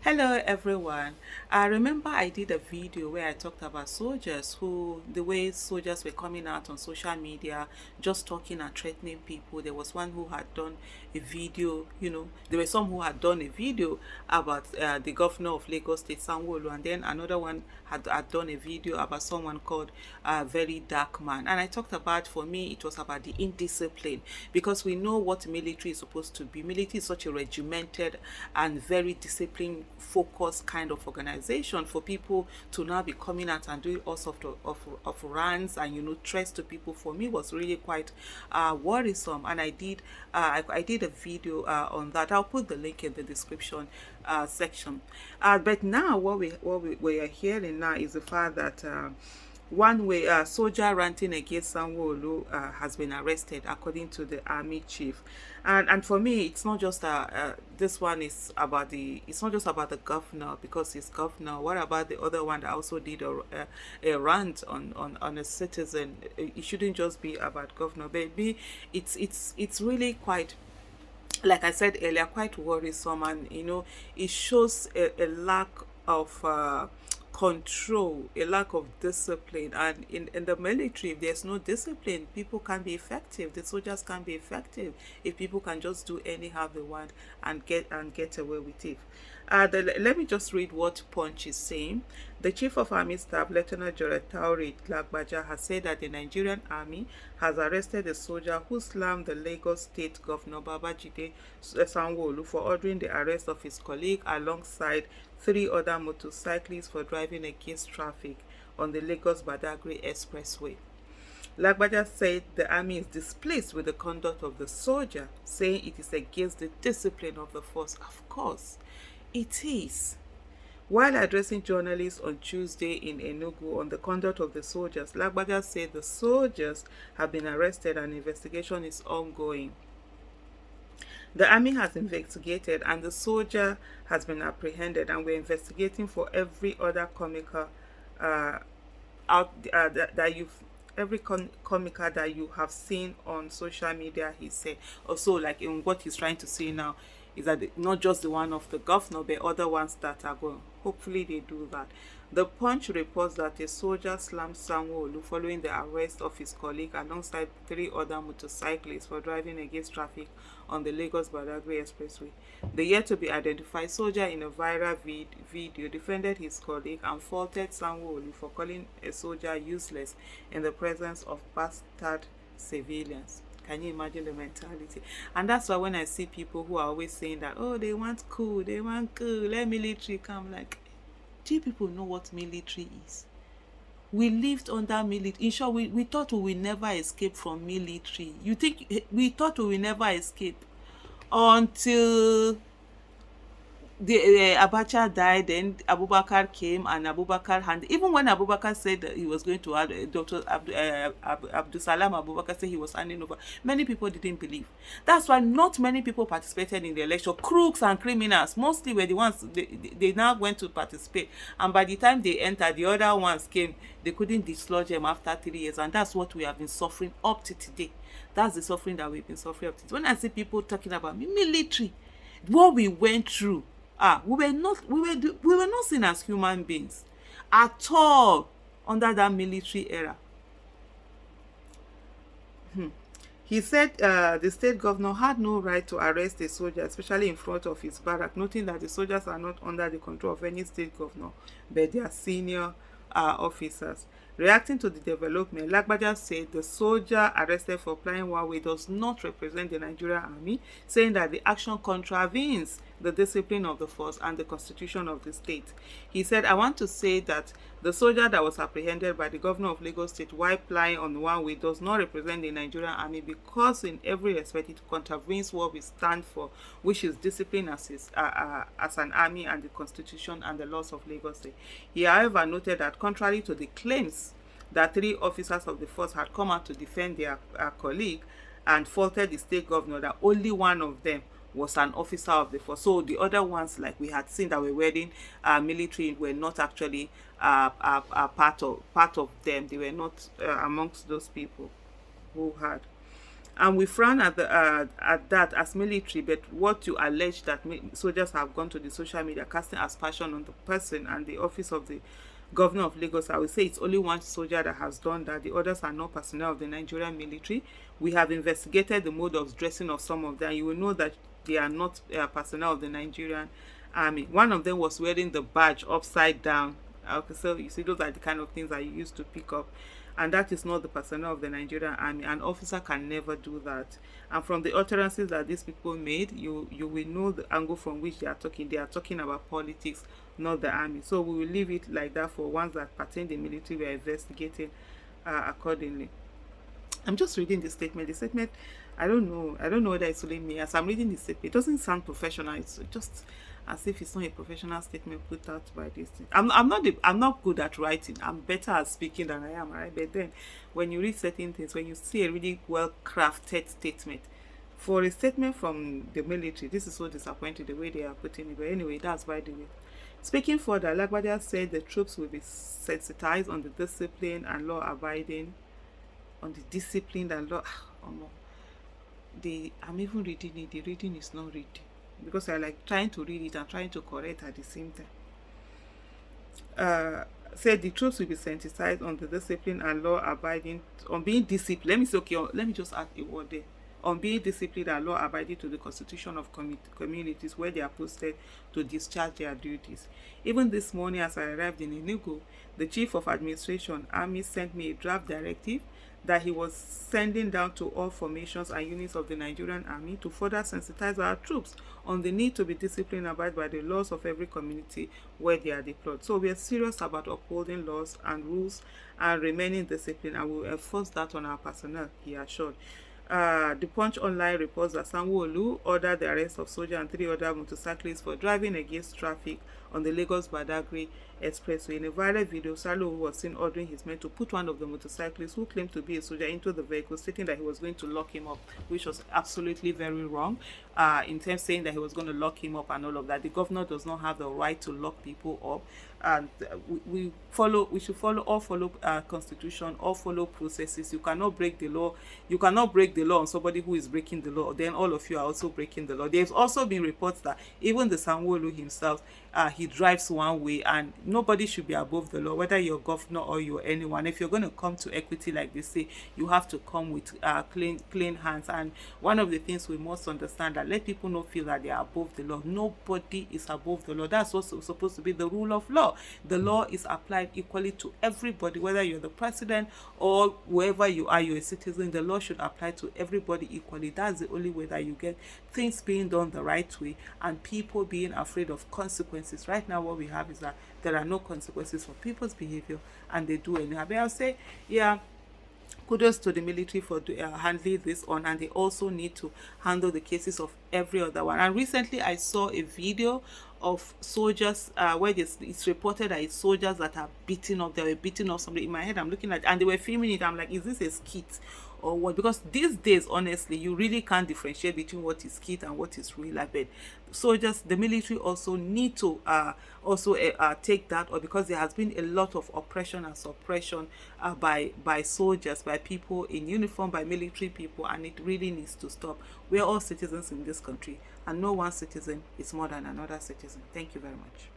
Hello everyone. I remember I did a video where I talked about the way soldiers were coming out on social media, just talking and threatening people. There was one who had done a video, there were some who had done a video about the governor of Lagos State, Sanwolu, and then another one had done a video about someone called Very Dark Man. And I talked about, for me, it was about the indiscipline, because we know what military is supposed to be. Military is such a regimented and very disciplined, focused kind of organization. For people to now be coming out and doing all sorts of runs and threats to people, for me was really quite worrisome. And I did a video on that. I'll put the link in the description section. But now we are hearing now is the fact that one way a soldier ranting against Sanwo-Olu has been arrested, according to the army chief. And for me, it's not just this one is about it's not just about the governor, because he's governor. What about the other one that also did a rant on a citizen? It shouldn't just be about governor, but it's really quite, like I said earlier, quite worrisome. And it shows a lack of control, a lack of discipline. And in the military, if there's no discipline, people can be effective. The soldiers can be effective if people can just do anyhow they want and get away with it. Let me just read what Punch is saying. The Chief of Army Staff, Lieutenant General Tauri Lagbaja, has said that the Nigerian Army has arrested a soldier who slammed the Lagos State Governor Babajide Sanwo-Olu for ordering the arrest of his colleague alongside three other motorcyclists for driving against traffic on the Lagos-Badagry Expressway. Lagbaja said the army is displeased with the conduct of the soldier, saying it is against the discipline of the force. Of course, it is. While addressing journalists on Tuesday in Enugu on the conduct of the soldiers, Lagbaja said the soldiers have been arrested and investigation is ongoing. The army has investigated and the soldier has been apprehended, and we're investigating for every other comical comical that you have seen on social media, he said. Also, like, in what he's trying to say now is that not just the one of the governor, but other ones that are going. Hopefully they do that. The Punch reports that a soldier slammed Sanwo-Olu following the arrest of his colleague alongside three other motorcyclists for driving against traffic on the Lagos-Badagry Expressway. The yet-to-be-identified soldier in a viral video defended his colleague and faulted Sanwo-Olu for calling a soldier useless in the presence of bastard civilians. Can you imagine the mentality? And that's why when I see people who are always saying that, oh, they want cool, let military come, like, do you people know what military is? We lived under military. In short, we thought we will never escape from military. You think we thought we will never escape until the Abacha died, then Abubakar came, and Abubakar even when Abubakar said that he was going to add Dr. Abdul Salam Abubakar said he was handing over, many people didn't believe. That's why not many people participated in the election. Crooks and criminals mostly were the ones they now went to participate, and by the time they entered, the other ones came. They couldn't dislodge them after 3 years, and that's what we have been suffering up to today. That's the suffering that we've been suffering up to today. When I see people talking about military, what we went through, we were not seen as human beings at all under that military era. He said the state governor had no right to arrest a soldier, especially in front of his barrack, noting that the soldiers are not under the control of any state governor, but their senior officers. Reacting to the development, Lagbaja said the soldier arrested for flying one way does not represent the Nigerian army, saying that the action contravenes the discipline of the force and the constitution of the state. He said, I want to say that the soldier that was apprehended by the governor of Lagos State while flying on one way does not represent the Nigerian army, because in every respect it contravenes what we stand for, which is discipline as an army and the constitution and the laws of Lagos State. He, however, noted that contrary to the claims that three officers of the force had come out to defend their colleague, and faulted the state governor, that only one of them was an officer of the force. So the other ones, like we had seen that were wearing military, were not actually part of them. They were not amongst those people who had. And we frown at that as military, but what you allege that soldiers have gone to the social media casting aspersion on the person and the office of the governor of Lagos, I would say it's only one soldier that has done that. The others are not personnel of the Nigerian military. We have investigated the mode of dressing of some of them. You will know that they are not personnel of the Nigerian army. One of them was wearing the badge upside down. Okay, so you see, those are the kind of things that you used to pick up, and that is not the personnel of the Nigerian army. An officer can never do that. And from the utterances that these people made, you will know the angle from which they are talking. They are talking about politics, not the army. So we will leave it like that for ones that pertain to the military. We are investigating accordingly. I'm just reading the statement. The statement, I don't know. I don't know whether it's only me. As I'm reading the statement, it doesn't sound professional. It's just as if it's not a professional statement put out by this thing. I'm not good at writing. I'm better at speaking than I am, right? But then, when you read certain things, when you see a really well crafted statement, for a statement from the military, this is so disappointing the way they are putting it. But anyway, that's by the way. Speaking further, Lagbadia said the troops will be sensitized on the discipline and law abiding, on the discipline and law. Oh no, I'm even reading it. The reading is not reading because I like trying to read it and trying to correct at the same time. Said the troops will be sensitized on the discipline and law abiding, on being disciplined. Let me say, okay, let me just add a word there. On being disciplined and law abiding to the constitution of communities where they are posted to discharge their duties. Even this morning, as I arrived in Enugu, the chief of administration, Army, sent me a draft directive that he was sending down to all formations and units of the Nigerian army to further sensitize our troops on the need to be disciplined and abide by the laws of every community where they are deployed. So we are serious about upholding laws and rules and remaining disciplined, and we will enforce that on our personnel, he assured. The Punch Online reports that Sanwolu ordered the arrest of soldier and 3 other motorcyclists for driving against traffic on the Lagos-Badagry Expressway. In a viral video, Sanwolu was seen ordering his men to put one of the motorcyclists who claimed to be a soldier into the vehicle, stating that he was going to lock him up, which was absolutely very wrong. In terms of saying that he was going to lock him up and all of that, the governor does not have the right to lock people up. And we should follow constitution, all follow processes. You cannot break the law. You cannot break the law on somebody who is breaking the law. Then all of you are also breaking the law. There's also been reports that even the Sanwolu himself, he drives one way, and nobody should be above the law, whether you're governor or you're anyone. If you're going to come to equity like they say, you have to come with clean hands. And one of the things we must understand, that let people not feel that they are above the law. Nobody is above the law. That's what's supposed to be the rule of law. The law is applied equally to everybody, whether you're the president or wherever you are, you're a citizen. The law should apply to everybody equally. That's the only way that you get things being done the right way and people being afraid of consequences. Right now, what we have is that there are no consequences for people's behavior, and they do anyhow. But I'll say, yeah, kudos to the military for handling this on, and they also need to handle the cases of every other one. And recently I saw a video of soldiers where it's reported that it's soldiers that are beating up, they were beating up somebody. In my head I'm looking at, and they were filming it, I'm like, is this a skit or what? Because these days, honestly, you really can't differentiate between what is skit and what is real. I bet soldiers, the military also need to take that, or because there has been a lot of oppression and suppression by soldiers, by people in uniform, by military people, and it really needs to stop. We are all citizens in this country, and no one citizen is more than another citizen. Thank you very much.